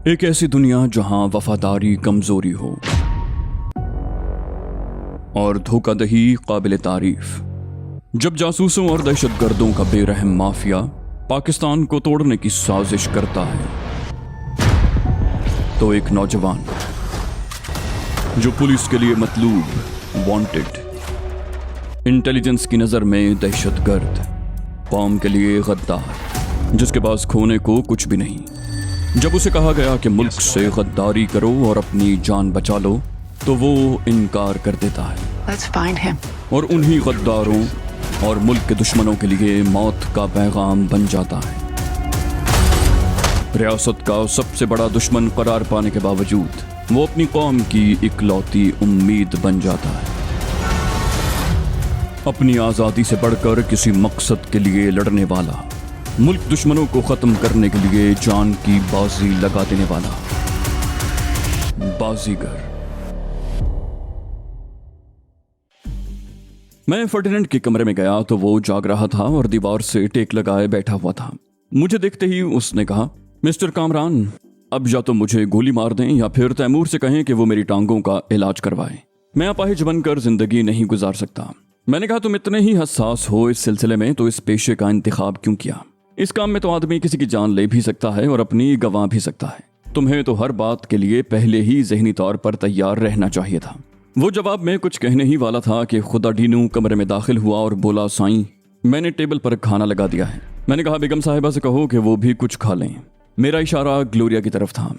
एक ऐसी दुनिया जहां वफादारी कमजोरी हो और धोखाधड़ी काबिल तारीफ। जब जासूसों और दहशतगर्दों का बेरहम माफिया पाकिस्तान को तोड़ने की साजिश करता है, तो एक नौजवान जो पुलिस के लिए मतलूब, वांटेड, इंटेलिजेंस की नजर में दहशतगर्द, कौम के लिए गद्दार, जिसके पास खोने को कुछ भी नहीं, जब उसे कहा गया कि मुल्क से गद्दारी करो और अपनी जान बचा लो, तो वो इनकार कर देता है। Let's find him. और उन्हीं गद्दारों और मुल्क के दुश्मनों के लिए मौत का पैगाम बन जाता है। रियासत का सबसे बड़ा दुश्मन करार पाने के बावजूद वो अपनी कौम की इकलौती उम्मीद बन जाता है। अपनी आज़ादी से बढ़कर किसी मकसद के लिए लड़ने वाला, मुल्क दुश्मनों को ख़त्म करने के लिए जान की बाजी लगा देने वाला बाजीगर। मैं फर्डिनेंड के कमरे में गया तो वो जाग रहा था और दीवार से टेक लगाए बैठा हुआ था। मुझे देखते ही उसने कहा, मिस्टर कामरान, अब या तो मुझे गोली मार दें या फिर तैमूर से कहें कि वो मेरी टांगों का इलाज करवाए। मैं अपाहिज बनकर जिंदगी नहीं गुजार सकता। मैंने कहा, तुम इतने ही हसास हो इस सिलसिले में तो इस पेशे का इंतखाब क्यों किया? इस काम में तो आदमी किसी की जान ले भी सकता है और अपनी गंवा भी सकता है। तुम्हें तो हर बात के लिए पहले ही ज़हनी तौर पर तैयार रहना चाहिए था। वो जवाब में कुछ कहने ही वाला था कि खुदा डीनू कमरे में दाखिल हुआ और बोला, साईं, मैंने टेबल पर खाना लगा दिया है। मैंने कहा, बेगम साहिबा से कहो कि वो भी कुछ खा लें। मेरा इशारा ग्लोरिया की तरफ था।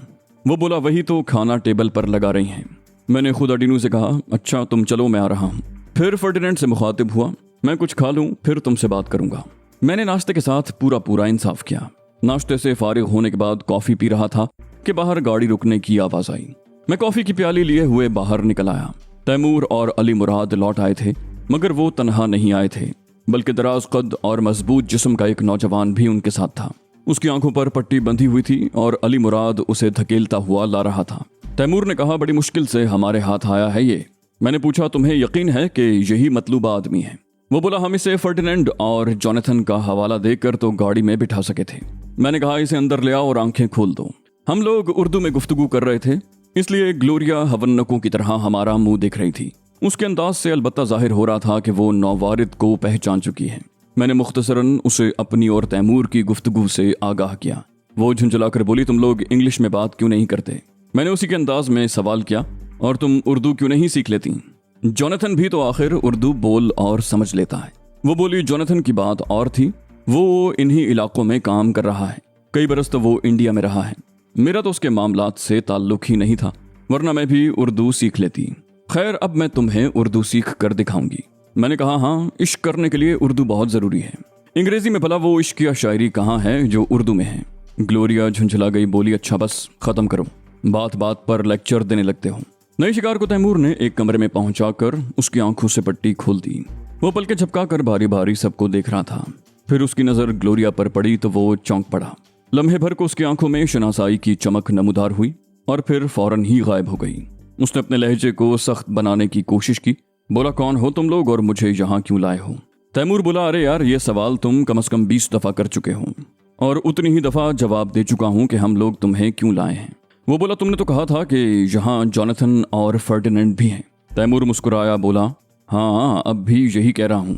वो बोला, वही तो खाना टेबल पर लगा रही हैं। मैंने खुदा डीनू से कहा, अच्छा तुम चलो, मैं आ रहा हूँ। फिर फर्डिनेंड से मुखातिब हुआ, मैं कुछ खा लूँ फिर तुमसे बात करूंगा। मैंने नाश्ते के साथ पूरा इंसाफ किया। नाश्ते से फारिग होने के बाद कॉफी पी रहा था कि बाहर गाड़ी रुकने की आवाज आई। मैं कॉफी की प्याली लिए हुए बाहर निकल आया। तैमूर और अली मुराद लौट आए थे, मगर वो तन्हा नहीं आए थे, बल्कि दराज कद और मजबूत जिस्म का एक नौजवान भी उनके साथ था। उसकी आंखों पर पट्टी बंधी हुई थी और अली मुराद उसे धकेलता हुआ ला रहा था। तैमूर ने कहा, बड़ी मुश्किल से हमारे हाथ आया है ये। मैंने पूछा, तुम्हें यकीन है कि यही मतलूबा आदमी है? वो बोला, हम इसे फर्डिनेंड और जॉनथन का हवाला देकर तो गाड़ी में बिठा सके थे। मैंने कहा, इसे अंदर ले आओ और आंखें खोल दो। हम लोग उर्दू में गुफ्तगू कर रहे थे, इसलिए ग्लोरिया हवन्नकों की तरह हमारा मुंह देख रही थी। उसके अंदाज से अलबत्ता जाहिर हो रहा था कि वो नौवारिद को पहचान चुकी है। मैंने मुख्तसरन उसे अपनी और तैमूर की गुफ्तगू से आगाह किया। वो झुंझलाकर बोली, तुम लोग इंग्लिश में बात क्यों नहीं करते? मैंने उसी के अंदाज में सवाल किया, और तुम उर्दू क्यों नहीं सीख लेती? जॉनथन भी तो आखिर उर्दू बोल और समझ लेता है। वो बोली, जॉनथन की बात और थी, वो इन्हीं इलाकों में काम कर रहा है, कई बरस तो वो इंडिया में रहा है। मेरा तो उसके मामलात से ताल्लुक ही नहीं था, वरना मैं भी उर्दू सीख लेती। खैर, अब मैं तुम्हें उर्दू सीख कर दिखाऊंगी। मैंने कहा, हाँ, इश्क करने के लिए उर्दू बहुत जरूरी है। अंग्रेजी में भला वो इश्क या शायरी कहाँ है जो उर्दू में है? ग्लोरिया झुंझला गई, बोली, अच्छा बस खत्म करो, बात बात पर लेक्चर देने लगते हो। नई शिकार को तैमूर ने एक कमरे में पहुंचाकर उसकी आंखों से पट्टी खोल दी। वो पलके झपकाकर बारी बारी सबको देख रहा था। फिर उसकी नजर ग्लोरिया पर पड़ी तो वो चौंक पड़ा। लम्हे भर को उसकी आंखों में शनासाई की चमक नमूदार हुई और फिर फौरन ही गायब हो गई। उसने अपने लहजे को सख्त बनाने की कोशिश की। बोला, कौन हो तुम लोग और मुझे यहाँ क्यों लाए हो? तैमूर बोला, अरे यार, ये सवाल तुम कम से कम 20 दफा कर चुके हो और उतनी ही दफा जवाब दे चुका हूँ कि हम लोग तुम्हें क्यों लाए हैं। वो बोला, तुमने तो कहा था कि यहाँ जॉनथन और फर्डिनेंड भी हैं। तैमूर मुस्कुराया, बोला, हाँ, अब भी यही कह रहा हूँ,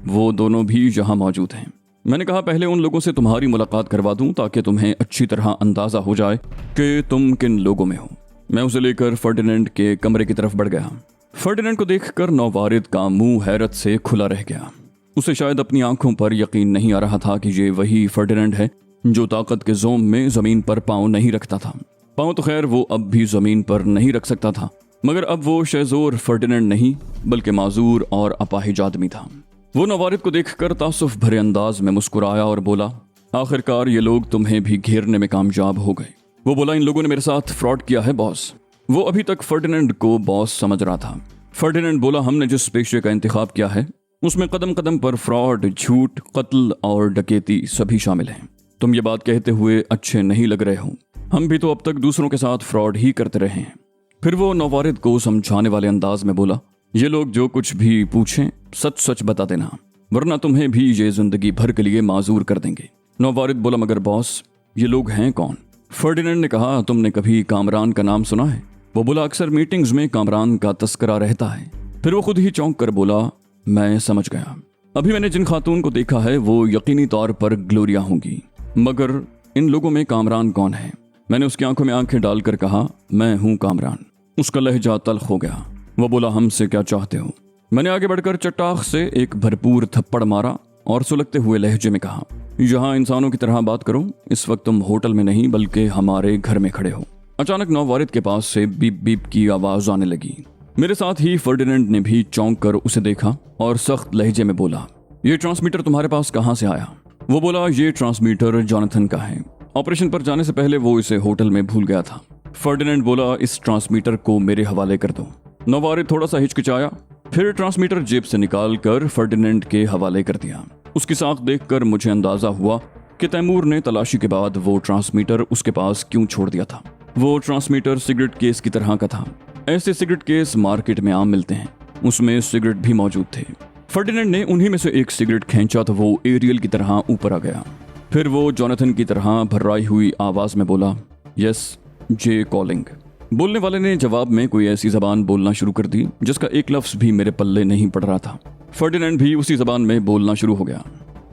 वो दोनों भी यहाँ मौजूद हैं। मैंने कहा, पहले उन लोगों से तुम्हारी मुलाकात करवा दूं ताकि तुम्हें अच्छी तरह अंदाजा हो जाए कि तुम किन लोगों में हो। मैं उसे लेकर फर्डिनेंड के कमरे की तरफ बढ़ गया। फर्डिनेंड को देखकर नौवारिद का मुंह हैरत से खुला रह गया। उसे शायद अपनी आंखों पर यकीन नहीं आ रहा था कि ये वही फर्डिनेंड है जो ताकत के जोम में जमीन पर पांव नहीं रखता था। पांव तो खैर वो अब भी जमीन पर नहीं रख सकता था, मगर अब वो शेजोर फर्डिनेंड नहीं बल्कि माजूर और अपाहिज आदमी था। वो नवारिद को देखकर तासुफ भरे अंदाज में मुस्कुराया और बोला, आखिरकार ये लोग तुम्हें भी घेरने में कामयाब हो गए। वो बोला, इन लोगों ने मेरे साथ फ्रॉड किया है बॉस। वो अभी तक फर्डिनेंड को बॉस समझ रहा था। फर्डिनेंड बोला, हमने जिस पेशे का इंतखाब किया है उसमें कदम कदम पर फ्रॉड, झूठ, कत्ल और डकैती सभी शामिल हैं। तुम ये बात कहते हुए अच्छे नहीं लग रहे हो, हम भी तो अब तक दूसरों के साथ फ्रॉड ही करते रहे हैं। फिर वो नौवारिद को समझाने वाले अंदाज में बोला, ये लोग जो कुछ भी पूछें सच सच बता देना, वरना तुम्हें भी ये जिंदगी भर के लिए माजूर कर देंगे। नौवारिद बोला, मगर बॉस ये लोग हैं कौन? फर्डिनेंड ने कहा, तुमने कभी कामरान का नाम सुना है? वो बोला, अक्सर मीटिंग्स में कामरान का तस्करा रहता है। फिर वो खुद ही चौंक कर बोला, मैं समझ गया। अभी मैंने जिन खातून को देखा है वो यकीनी तौर पर ग्लोरिया होंगी, मगर इन लोगों में कामरान कौन है? मैंने उसकी आंखों में आंखें डालकर कहा, मैं हूं कामरान। उसका लहजा तल्ख हो गया। वो बोला, हमसे क्या चाहते हो? मैंने आगे बढ़कर चट्टाख से एक भरपूर थप्पड़ मारा और सुलगते हुए लहजे में कहा, यहाँ इंसानों की तरह बात करो। इस वक्त तुम होटल में नहीं बल्कि हमारे घर में खड़े हो। अचानक नौवारिद के पास से बीप बीप की आवाज आने लगी। मेरे साथ ही फर्डिनेंड ने भी चौंक कर उसे देखा और सख्त लहजे में बोला, ये ट्रांसमीटर तुम्हारे पास कहाँ से आया? वो बोला, ये ट्रांसमीटर जॉनथन का है। ऑपरेशन पर जाने से पहले वो इसे होटल में भूल गया था। फर्डिनेंड बोला, इस ट्रांसमीटर को मेरे हवाले कर दो। नौवारिद थोड़ा सा हिचकिचाया, फिर ट्रांसमीटर जेब से निकाल कर फर्डिनेंड के हवाले कर दिया। उसकी साख देखकर मुझे अंदाजा हुआ कि तैमूर ने तलाशी के बाद वो ट्रांसमीटर उसके पास क्यों छोड़ दिया था। वो ट्रांसमीटर सिगरेट केस की तरह का था। ऐसे सिगरेट केस मार्केट में आम मिलते हैं। उसमें सिगरेट भी मौजूद थे। फर्डिनेंड ने उन्हीं में से एक सिगरेट खींचा तो वो एरियल की तरह ऊपर आ गया। फिर वो जॉनथन की तरह भर्राई हुई आवाज में बोला, यस, जे कॉलिंग। बोलने वाले ने जवाब में कोई ऐसी जबान बोलना शुरू कर दी जिसका एक लफ्ज भी मेरे पल्ले नहीं पड़ रहा था। फर्डिनेंड भी उसी जबान में बोलना शुरू हो गया।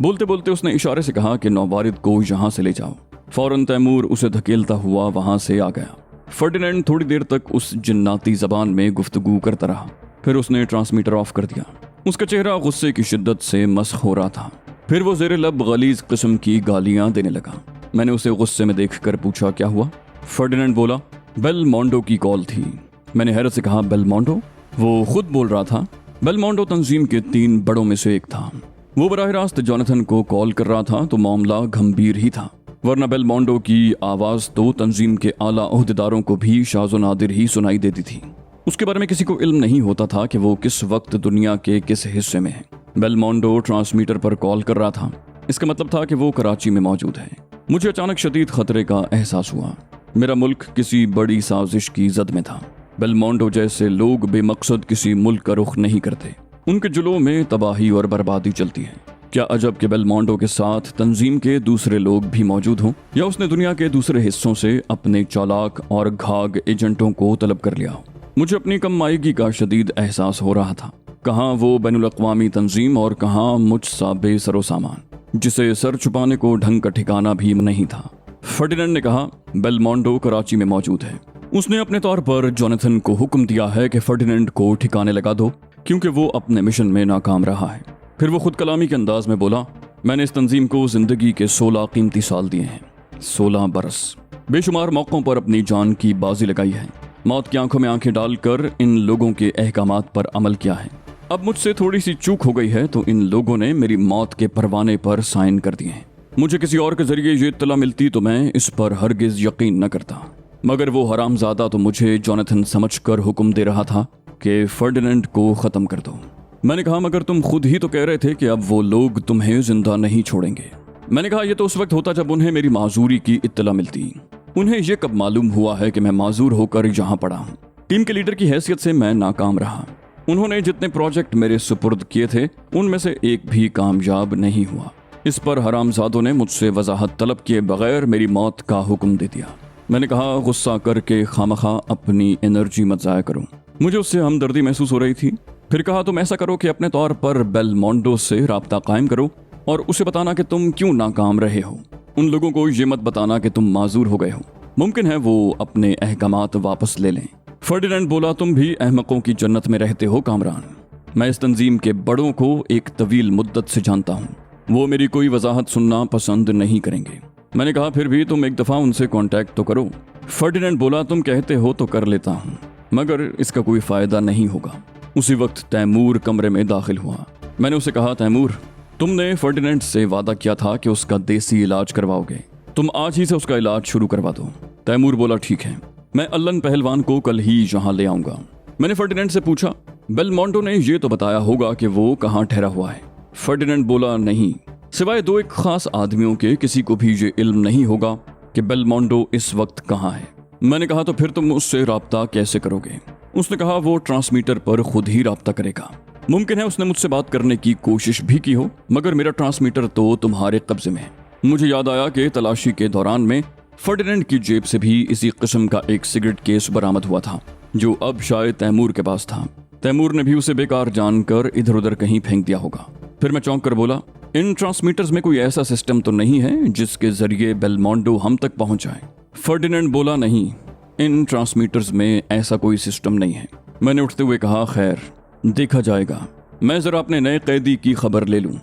बोलते बोलते उसने इशारे से कहा कि नौवारिद को यहाँ से ले जाओ। फौरन तैमूर उसे धकेलता हुआ वहां से आ गया। फर्डिनेंड थोड़ी देर तक उस जिन्नाती जबान में गुफ्तगू करता रहा। फिर उसने ट्रांसमीटर ऑफ कर दिया। उसका चेहरा गुस्से की शिद्दत से मस्ख हो रहा था। फिर वो ज़ेरे लब गलीज किस्म की गालियां देने लगा। मैंने उसे गुस्से में देखकर पूछा, क्या हुआ? फर्डिनेंड बोला, बेलमोंडो की कॉल थी। मैंने हैरत से कहा, बेलमोंडो? वो खुद बोल रहा था। बेलमोंडो तंजीम के 3 बड़ों में से एक था। वो बराह रास्त जॉनथन को कॉल कर रहा था तो मामला गंभीर ही था, वरना बेलमोंडो की आवाज तो तंजीम के आला ओहदेदारों को भी शाज़ो नादिर ही सुनाई देती थी। उसके बारे में किसी को इल्म नहीं होता था कि वो किस वक्त दुनिया के किस हिस्से में है। बेलमोंडो ट्रांसमीटर पर कॉल कर रहा था। इसका मतलब था कि वो कराची में मौजूद है। मुझे अचानक शदीद खतरे का एहसास हुआ। मेरा मुल्क किसी बड़ी साजिश की जद में था। बेलमोंडो जैसे लोग बेमकसद किसी मुल्क का रुख नहीं करते। उनके जुलों में तबाही और बर्बादी चलती है। क्या अजब कि बेलमोंडो के साथ तंजीम के दूसरे लोग भी मौजूद हों, या उसने दुनिया के दूसरे हिस्सों से अपने चालाक और घाग एजेंटों को तलब कर लिया। मुझे अपनी कमाईगी का शदीद एहसास हो रहा था। कहाँ वो बैनुल-अक़वामी तंजीम और कहाँ मुझ सा बेसरो सामान, जिसे सर छुपाने को ढंग का ठिकाना भी नहीं था। फर्डिनेंड ने कहा, बेलमोंडो कराची में मौजूद है। उसने अपने तौर पर जॉनथन को हुक्म दिया है कि फर्डिनेंड को ठिकाने लगा दो, क्योंकि वो अपने मिशन में नाकाम रहा है। फिर वो खुद कलामी के अंदाज में बोला, मैंने इस तंजीम को जिंदगी के 16 कीमती साल दिए हैं। 16 बरस। बेशुमार मौक़ों पर अपनी जान की बाजी लगाई है। मौत की आंखों में आंखें डालकर इन लोगों के अहकामात पर अमल किया है। अब मुझसे थोड़ी सी चूक हो गई है तो इन लोगों ने मेरी मौत के परवाने पर साइन कर दिए हैं। मुझे किसी और के जरिए ये इत्तला मिलती तो मैं इस पर हरगिज यकीन न करता, मगर वो हरामजादा तो मुझे जॉनथन समझकर हुक्म दे रहा था कि फर्डिनेंड को खत्म कर दो। मैंने कहा, मगर तुम खुद ही तो कह रहे थे कि अब वो लोग तुम्हें जिंदा नहीं छोड़ेंगे। मैंने कहा, यह तो उस वक्त होता जब उन्हें मेरी माजूरी की इत्तला मिलती। उन्हें यह कब मालूम हुआ है कि मैं माजूर होकर यहाँ पड़ा हूँ। टीम के लीडर की हैसियत से मैं नाकाम रहा। उन्होंने जितने प्रोजेक्ट मेरे सुपुर्द किए थे उनमें से एक भी कामयाब नहीं हुआ। इस पर हरामजादों ने मुझसे वजाहत तलब किए बगैर मेरी मौत का हुक्म दे दिया। मैंने कहा, गुस्सा करके खामखा अपनी एनर्जी मत ज़ाया करो। मुझे उससे हमदर्दी महसूस हो रही थी। फिर कहा, तुम ऐसा करो कि अपने तौर पर बेलमोंडो से राब्ता कायम करो और उसे बताना कि तुम क्यों नाकाम रहे हो। उन लोगों को ये मत बताना कि तुम माजूर हो गए हो। मुमकिन है वो अपने अहकामात वापस ले लें। फर्डिनेंड बोला, तुम भी अहमकों की जन्नत में रहते हो कामरान। मैं इस तंजीम के बड़ों को एक तवील मुद्दत से जानता हूँ। वो मेरी कोई वजाहत सुनना पसंद नहीं करेंगे। मैंने कहा, फिर भी तुम एक दफ़ा उनसे कांटेक्ट तो करो। फर्डिनेंड बोला, तुम कहते हो तो कर लेता हूँ, मगर इसका कोई फ़ायदा नहीं होगा। उसी वक्त तैमूर कमरे में दाखिल हुआ। मैंने उसे कहा, तैमूर, तुमने फर्डिनेंड से वादा किया था कि उसका देसी इलाज करवाओगे। तुम आज ही से उसका इलाज शुरू करवा दो। तैमूर बोला, ठीक है, मैं अल्लन पहलवान को कल ही यहाँ ले आऊँगा। मैंने फर्डिनेंड से पूछा, बेलमोंडो ने ये तो बताया होगा कि वो कहाँ ठहरा हुआ है? फर्डिनेंड बोला, नहीं, सिवाय 2 एक खास आदमियों के किसी को भी ये इल्म नहीं होगा कि बेलमोंडो इस वक्त कहाँ है। मैंने कहा, तो फिर तुम उससे राब्ता कैसे करोगे? उसने कहा, वो ट्रांसमीटर पर खुद ही राब्ता करेगा। मुमकिन है उसने मुझसे बात करने की कोशिश भी की हो, मगर मेरा ट्रांसमीटर तो तुम्हारे कब्जे में है। मुझे याद आया कि तलाशी के दौरान में फर्डिनेंड की जेब से भी इसी किस्म का एक सिगरेट केस बरामद हुआ था, जो अब शायद तैमूर के पास था। तैमूर ने भी उसे बेकार जानकर इधर उधर कहीं फेंक दिया होगा। फिर मैं चौंक कर बोला, इन ट्रांसमीटर्स में कोई ऐसा सिस्टम तो नहीं है जिसके जरिए बेलमोंडो हम तक पहुंच जाए? फर्डिनेंड बोला, नहीं, इन ट्रांसमीटर्स में ऐसा कोई सिस्टम नहीं है। मैंने उठते हुए कहा, खैर देखा जाएगा, मैं जरा अपने नए कैदी की खबर ले लूं।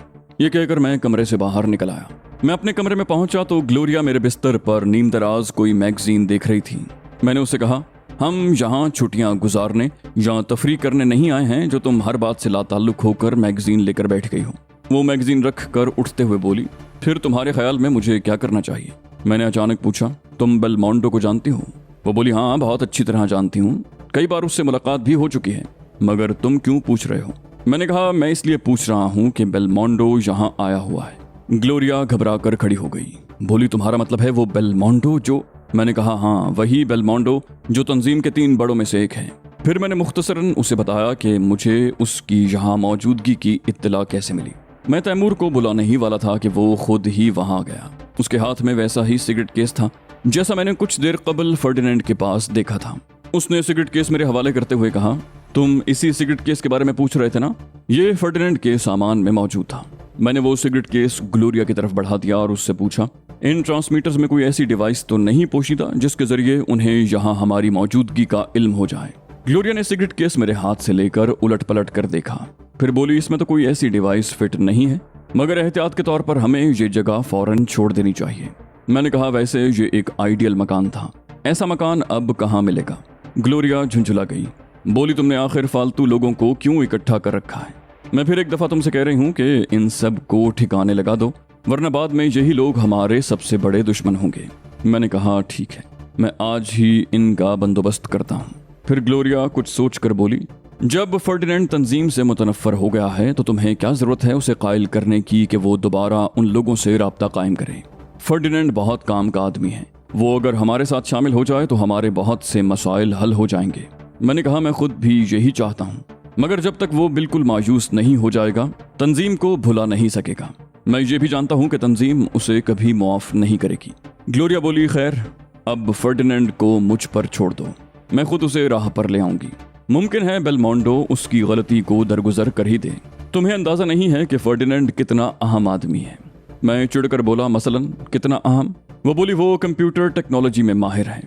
ये कहकर मैं कमरे से बाहर निकल आया। मैं अपने कमरे में पहुंचा तो ग्लोरिया मेरे बिस्तर पर नीम दराज कोई मैगजीन देख रही थी। मैंने उससे कहा, हम यहाँ छुट्टियां गुजारने या तफरीह करने नहीं आए हैं जो तुम हर बात से लाताल्लुक होकर मैगजीन लेकर बैठ गई हो। वो मैगजीन रख कर उठते हुए बोली, फिर तुम्हारे ख्याल में मुझे क्या करना चाहिए? मैंने अचानक पूछा, तुम बेलमोंडो को जानती हो? वो बोली, हाँ बहुत अच्छी तरह जानती हूँ, कई बार उससे मुलाकात भी हो चुकी है, मगर तुम क्यों पूछ रहे हो? मैंने कहा, मैं इसलिए पूछ रहा हूँ कि बेलमोंडो यहाँ आया हुआ है। ग्लोरिया घबरा कर खड़ी हो गई। बोली, तुम्हारा मतलब है वो बेलमोंडो जो? मैंने कहा, हाँ वही बेलमोंडो जो तंजीम के 3 बड़ों में से एक है। फिर मैंने मुख्तसरन उसे बताया कि मुझे उसकी यहाँ मौजूदगी की इत्तला कैसे मिली। मैं तैमूर को बुलाने ही वाला था कि वो खुद ही वहाँ गया। उसके हाथ में वैसा ही सिगरेट केस था जैसा मैंने कुछ देर कबल फर्डिनेंड के पास देखा था। उसने सिगरेट केस मेरे हवाले करते हुए कहा, तुम इसी सिगरेट केस के बारे में पूछ रहे थे ना? ये फर्डिनेंड के सामान में मौजूद था। मैंने वो सिगरेट केस ग्लोरिया की तरफ बढ़ा दिया और उससे पूछा, इन ट्रांसमीटर्स में कोई ऐसी डिवाइस तो नहीं पोशीदा जिसके जरिए उन्हें यहाँ हमारी मौजूदगी का इल्म हो जाए? ग्लोरिया ने सिगरेट केस मेरे हाथ से लेकर उलट पलट कर देखा, फिर बोली, इसमें तो कोई ऐसी डिवाइस फिट नहीं है, मगर एहतियात के तौर पर हमें ये जगह फौरन छोड़ देनी चाहिए। मैंने कहा, वैसे ये एक आइडियल मकान था, ऐसा मकान अब कहाँ मिलेगा? ग्लोरिया झुंझुला गई। बोली, तुमने आखिर फालतू लोगों को क्यों इकट्ठा कर रखा है? मैं फिर एक दफा तुमसे कह रही हूँ कि इन सब को ठिकाने लगा दो, वरना बाद में यही लोग हमारे सबसे बड़े दुश्मन होंगे। मैंने कहा, ठीक है, मैं आज ही इनका बंदोबस्त करता हूँ। फिर ग्लोरिया कुछ सोच कर बोली, जब फर्डिनेंड तंजीम से मुतनफ़र हो गया है तो तुम्हें क्या जरूरत है उसे कायल करने की कि वो दोबारा उन लोगों से राब्ता कायम करे? फर्डिनेंड बहुत काम का आदमी है, वो अगर हमारे साथ शामिल हो जाए तो हमारे बहुत से मसाइल हल हो जाएंगे। मैंने कहा, मैं खुद भी यही चाहता हूँ, मगर जब तक वो बिल्कुल मायूस नहीं हो जाएगा तंजीम को भुला नहीं सकेगा। मैं ये भी जानता हूँ कि तंजीम उसे कभी मुआफ नहीं करेगी। ग्लोरिया बोली, खैर अब फर्डिनेंड को मुझ पर छोड़ दो, मैं खुद उसे राह पर ले आऊंगी। मुमकिन है बेलमोंडो उसकी गलती को दरगुजर कर ही दे। तुम्हें अंदाजा नहीं है कि फर्डिनेंड कितना अहम आदमी है। मैं चिढ़कर बोला, मसलन कितना अहम? वो बोली, वो कंप्यूटर टेक्नोलॉजी में माहिर है,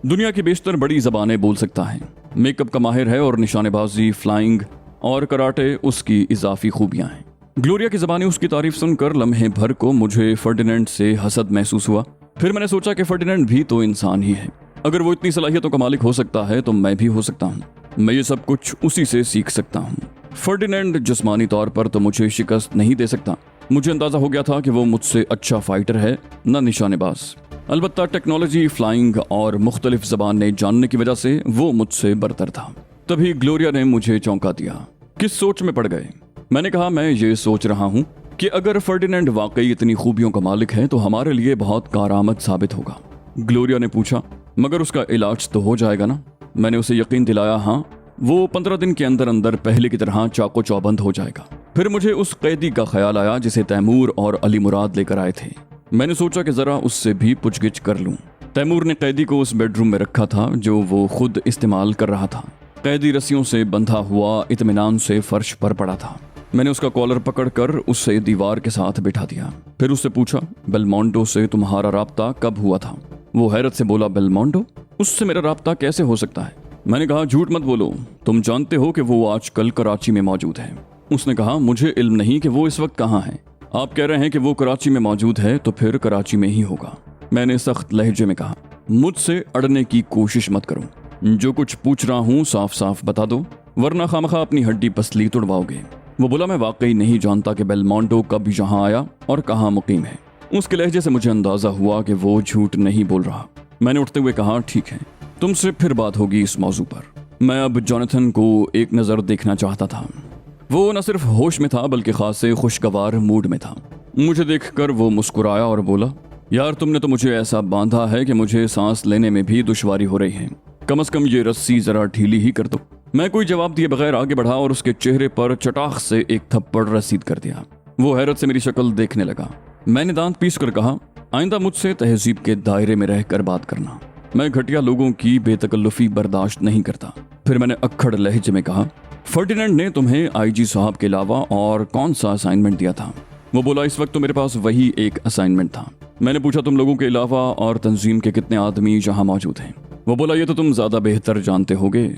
दुनिया की बेशतर बड़ी जबानें बोल सकता है, मेकअप का माहिर है और निशानेबाजी, फ्लाइंग और कराटे उसकी इजाफी खूबियां हैं। ग्लोरिया की ज़बानी उसकी तारीफ सुनकर लम्हे भर को मुझे फर्डिनेंड से हसद महसूस हुआ। फिर मैंने सोचा कि फर्डिनेंड भी तो इंसान ही है, अगर वो इतनी सलाहियतों का मालिक हो सकता है तो मैं भी हो सकता हूँ। मैं ये सब कुछ उसी से सीख सकता हूँ। फर्डिनेंड जिस्मानी तौर पर तो मुझे शिकस्त नहीं दे सकता, मुझे अंदाजा हो गया था कि वो मुझसे अच्छा फाइटर है न निशानेबाज। अलबत्ता टेक्नोलॉजी, फ्लाइंग और मुख्तलिफ ज़बानें जानने की वजह से वो मुझसे बरतर था। तभी ग्लोरिया ने मुझे चौंका दिया। किस सोच में पड़ गए? मैंने कहा, मैं ये सोच रहा हूँ कि अगर फर्डिनेंड वाकई इतनी खूबियों का मालिक है तो हमारे लिए बहुत कारआमद साबित होगा। ग्लोरिया ने पूछा, मगर उसका इलाज तो हो जाएगा ना? मैंने उसे यकीन दिलाया, हाँ, वो 15 दिन के अंदर अंदर पहले की तरह चाको चौबंद हो जाएगा। फिर मुझे उस कैदी का ख्याल आया जिसे तैमूर और अली मुराद लेकर आए थे। मैंने सोचा कि जरा उससे भी पूछगिछ कर लूं। तैमूर ने कैदी को उस बेडरूम में रखा था जो वो खुद इस्तेमाल कर रहा था। कैदी रस्सियों से बंधा हुआ इत्मीनान से फर्श पर पड़ा था। मैंने उसका कॉलर पकड़कर उसे दीवार के साथ बिठा दिया। फिर उससे पूछा, बेलमोंडो से तुम्हारा राब्ता कब हुआ था? वो हैरत से बोला, बेलमोंडो? उससे मेरा राब्ता कैसे हो सकता है? मैंने कहा, झूठ मत बोलो, तुम जानते हो कि वो आजकल कराची में मौजूद है। उसने कहा, मुझे इल्म नहीं कि वो इस वक्त कहाँ है। आप कह रहे हैं कि वो कराची में मौजूद है तो फिर कराची में ही होगा। मैंने सख्त लहजे में कहा, मुझसे अड़ने की कोशिश मत करो, जो कुछ पूछ रहा हूँ साफ साफ बता दो, वरना खामखा अपनी हड्डी पसली तुड़वाओगे। वो बोला, मैं वाकई नहीं जानता कि बेलमोंडो कब यहाँ आया और कहाँ मुकीम है। उसके लहजे से मुझे अंदाजा हुआ कि वो झूठ नहीं बोल रहा। मैंने उठते हुए कहा, ठीक है, तुमसे फिर बात होगी इस मौजू पर। मैं अब जोनाथन को एक नज़र देखना चाहता था। वो न सिर्फ होश में था बल्कि खासे खुशगवार मूड में था। मुझे देखकर वो मुस्कुराया और बोला, यार तुमने तो मुझे ऐसा बांधा है कि मुझे सांस लेने में भी दुश्वारी हो रही है। कम से कम ये रस्सी जरा ढीली ही कर दो। मैं कोई जवाब दिए बगैर आगे बढ़ा और उसके चेहरे पर चटाख से एक थप्पड़ रसीद कर दिया। वो हैरत से मेरी शक्ल देखने लगा। मैंने दांत पीस कर कहा, आइंदा मुझसे तहजीब के दायरे में रहकर बात करना। मैं घटिया लोगों की बेतकल्लुफी बर्दाश्त नहीं करता। फिर मैंने अक्खड़ लहजे में कहा, फर्डिनेंड ने तुम्हें आईजी साहब के अलावा और कौन सा असाइनमेंट दिया था? वो बोला, इस वक्त तो मेरे पास वही एक असाइनमेंट था। मैंने पूछा, तुम लोगों के अलावा और तंजीम के कितने आदमी यहाँ मौजूद हैं? वो बोला, ये तो तुम ज्यादा बेहतर जानते होगे।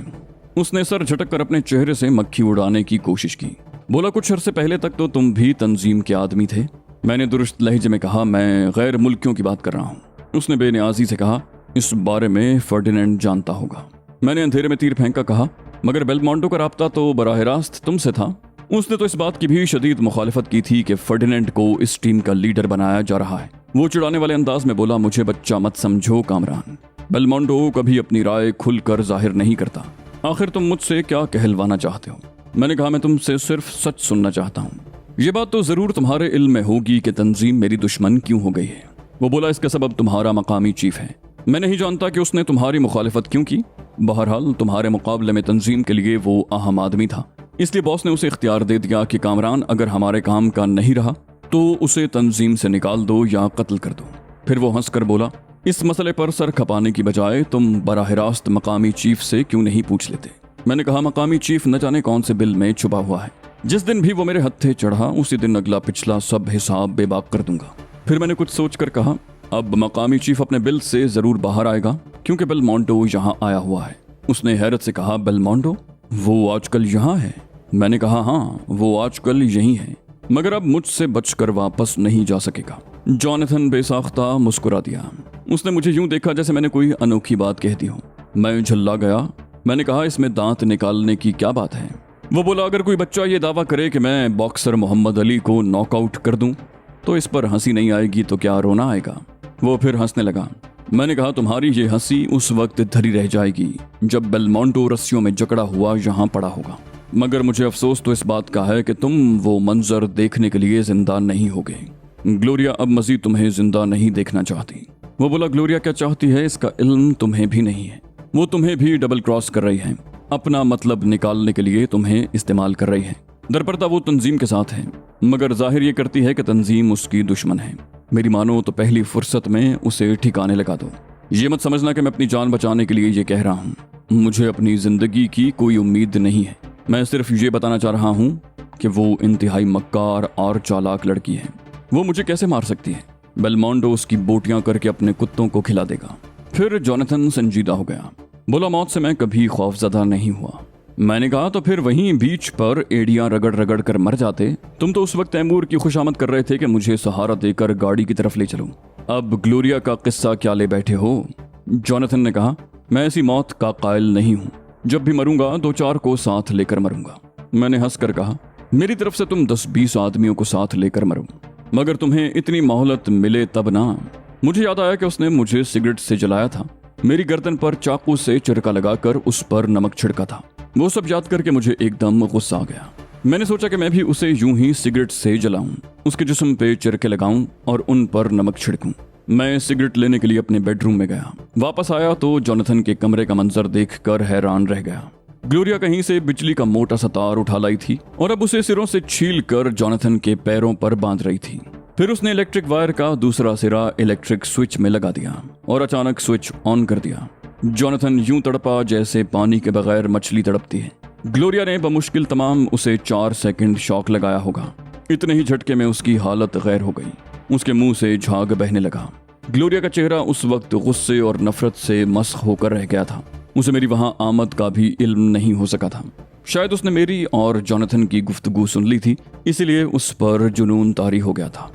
उसने सर झटक कर अपने चेहरे से मक्खी उड़ाने की कोशिश की। बोला, कुछ अरसे पहले तक तो तुम भी तंजीम के आदमी थे। मैंने दुरुस्त लहजे में कहा, मैं गैर मुल्कियों की बात कर रहा हूँ। उसने बेनियाजी से कहा, इस बारे में फर्डिनेंड जानता होगा। मैंने अंधेरे में तीर फेंका कहा, मगर बेलमोंडो का राब्ता तो बराह रास्त तुमसे था। उसने तो इस बात की भी शदीद मुखालिफत की थी कि फर्डिनेंड को इस टीम का लीडर बनाया जा रहा है। वो चिढ़ाने वाले अंदाज में बोला, मुझे बच्चा मत समझो कामरान। बेलमोंडो कभी अपनी राय खुलकर जाहिर नहीं करता। आखिर तुम मुझसे क्या कहलवाना चाहते हो? मैंने कहा, मैं तुमसे सिर्फ सच सुनना चाहता हूँ। ये बात तो जरूर तुम्हारे इल्म में होगी कि तंजीम मेरी दुश्मन क्यों हो गई है। वो बोला, इसका सबब तुम्हारा मकामी चीफ है। मैं नहीं जानता कि उसने तुम्हारी मुखालिफत क्यों की। बहरहाल तुम्हारे मुकाबले में तंजीम के लिए वो अहम आदमी था, इसलिए बॉस ने उसे इख्तियार दे दिया कि कामरान अगर हमारे काम का नहीं रहा तो उसे तंजीम से निकाल दो या कत्ल कर दो। फिर वो हंसकर बोला, इस मसले पर सर खपाने की बजाय तुम बराह रास्त मकामी चीफ से क्यों नहीं पूछ लेते? मैंने कहा, मकामी चीफ न जाने कौन से बिल में छुपा हुआ है। जिस दिन भी वो मेरे हत्थे चढ़ा उसी दिन अगला पिछला सब हिसाब बेबाक कर दूंगा। फिर मैंने कुछ सोचकर कहा, अब मकामी चीफ अपने बिल से जरूर बाहर आएगा क्योंकि बेलमोंडो यहाँ आया हुआ है। उसने हैरत से कहा, बेलमोंडो? वो आजकल यहाँ है? मैंने कहा, हाँ, वो आजकल यहीं है, मगर अब मुझसे बचकर वापस नहीं जा सकेगा। जॉनथन बेसाख्ता मुस्कुरा दिया। उसने मुझे यूं देखा जैसे मैंने कोई अनोखी बात कह दी हो। मैं झल्ला गया। मैंने कहा, इसमें दांत निकालने की क्या बात है? वो बोला, अगर कोई बच्चा ये दावा करे कि मैं बॉक्सर मोहम्मद अली को नॉकआउट कर दूं तो इस पर हंसी नहीं आएगी तो क्या रोना आएगा? वो फिर हंसने लगा। मैंने कहा, तुम्हारी ये हंसी उस वक्त धरी रह जाएगी जब बेलमोंडो रस्सियों में जकड़ा हुआ यहाँ पड़ा होगा। मगर मुझे अफसोस तो इस बात का है कि तुम वो मंजर देखने के लिए जिंदा नहीं होगे। ग्लोरिया अब मजीद तुम्हें जिंदा नहीं देखना चाहती। वो बोला, ग्लोरिया क्या चाहती है इसका इल्म तुम्हें भी नहीं है। वो तुम्हें भी डबल क्रॉस कर रही है, अपना मतलब निकालने के लिए तुम्हें इस्तेमाल कर रही है। दरपरता वो तंजीम के साथ है, मगर जाहिर ये करती है कि तंजीम उसकी दुश्मन है। मेरी मानो तो पहली फुर्सत में उसे ठिकाने लगा दो। ये मत समझना कि मैं अपनी जान बचाने के लिए ये कह रहा हूँ। मुझे अपनी जिंदगी की कोई उम्मीद नहीं है। मैं सिर्फ ये बताना चाह रहा हूँ कि वो इंतहाई मक्कार और चालाक लड़की है। वो मुझे कैसे मार सकती है? बेलमोंडो उसकी बोटियां करके अपने कुत्तों को खिला देगा। फिर जॉनथन संजीदा हो गया। बोला, मौत से मैं कभी खौफजदा नहीं हुआ। मैंने कहा, तो फिर वहीं बीच पर एड़ियां रगड़ रगड़ कर मर जाते। तुम तो उस वक्त तैमूर की खुशामद कर रहे थे कि मुझे सहारा देकर गाड़ी की तरफ ले चलूं। अब ग्लोरिया का किस्सा क्या ले बैठे हो? जॉनथन ने कहा, मैं ऐसी मौत का कायल नहीं हूं। जब भी मरूंगा 2-4 को साथ लेकर मरूंगा। मैंने हंसकर कहा, मेरी तरफ से तुम 10-20 आदमियों को साथ लेकर मरो, मगर तुम्हें इतनी मोहलत मिले तब ना। मुझे याद आया कि उसने मुझे सिगरेट से जलाया था, मेरी गर्दन पर चाकू से चिरका लगाकर उस पर नमक छिड़का था। वो सब याद करके मुझे एकदम गुस्सा आ गया। मैंने सोचा कि मैं भी उसे यूं ही सिगरेट से जलाऊं, उसके जिस्म पे चिरके लगाऊं और उन पर नमक छिड़कूं। मैं सिगरेट लेने के लिए अपने बेडरूम में गया। वापस आया तो जॉनथन के कमरे का मंजर देखकर हैरान रह गया। ग्लोरिया कहीं से बिजली का मोटा सा तार उठा लाई थी और अब उसे सिरों से छील कर जॉनथन के पैरों पर बांध रही थी। फिर उसने इलेक्ट्रिक वायर का दूसरा सिरा इलेक्ट्रिक स्विच में लगा दिया और अचानक स्विच ऑन कर दिया। जॉनथन यूं तड़पा जैसे पानी के बगैर मछली तड़पती है। ग्लोरिया ने बमुश्किल तमाम उसे 4 सेकंड शॉक लगाया होगा। इतने ही झटके में उसकी हालत गैर हो गई। उसके मुंह से झाग बहने लगा। ग्लोरिया का चेहरा उस वक्त गुस्से और नफरत से मस्ख होकर रह गया था। उसे मेरी वहां आमद का भी इल्म नहीं हो सका था। शायद उसने मेरी और जॉनथन की गुफ्तगू सुन ली थी, इसीलिए उस पर जुनून तारी हो गया था।